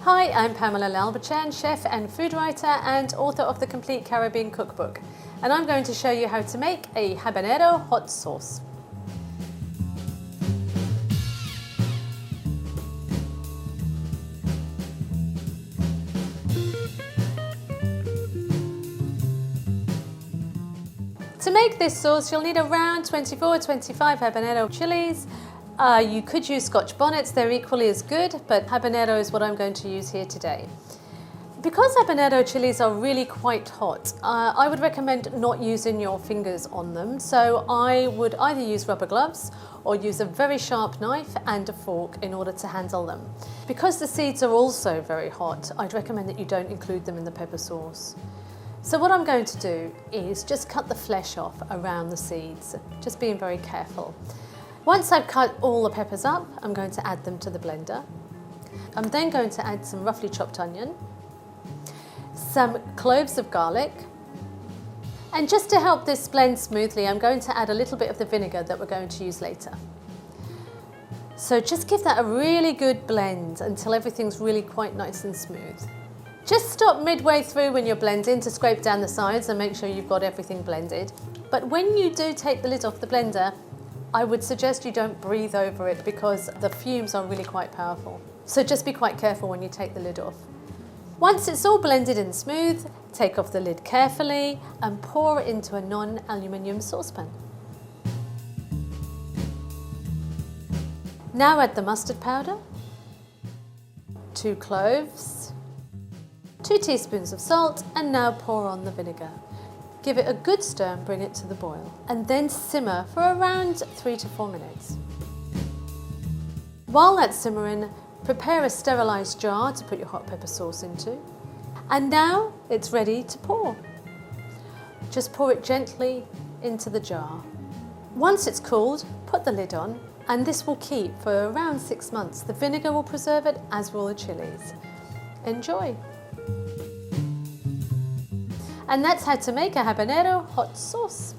Hi, I'm Pamela Lalbachan, chef and food writer and author of the Complete Caribbean Cookbook, and I'm going to show you how to make a habanero hot sauce. To make this sauce, you'll need around 24-25 habanero chilies. You could use Scotch bonnets, they're equally as good, but habanero is what I'm going to use here today. Because habanero chilies are really quite hot, I would recommend not using your fingers on them. So I would either use rubber gloves or use a very sharp knife and a fork in order to handle them. Because the seeds are also very hot, I'd recommend that you don't include them in the pepper sauce. So what I'm going to do is just cut the flesh off around the seeds, just being very careful. Once I've cut all the peppers up, I'm going to add them to the blender. I'm then going to add some roughly chopped onion, some cloves of garlic, and just to help this blend smoothly, I'm going to add a little bit of the vinegar that we're going to use later. So just give that a really good blend until everything's really quite nice and smooth. Just stop midway through when you're blending to scrape down the sides and make sure you've got everything blended. But when you do take the lid off the blender, I would suggest you don't breathe over it because the fumes are really quite powerful. So just be quite careful when you take the lid off. Once it's all blended and smooth, take off the lid carefully and pour it into a non-aluminium saucepan. Now add the mustard powder, 2 cloves, 2 teaspoons of salt, and now pour on the vinegar. Give it a good stir and bring it to the boil, and then simmer for around 3 to 4 minutes. While that's simmering, prepare a sterilised jar to put your hot pepper sauce into, and now it's ready to pour. Just pour it gently into the jar. Once it's cooled, put the lid on, and this will keep for around 6 months. The vinegar will preserve it, as will the chilies. Enjoy! And that's how to make a habanero hot sauce.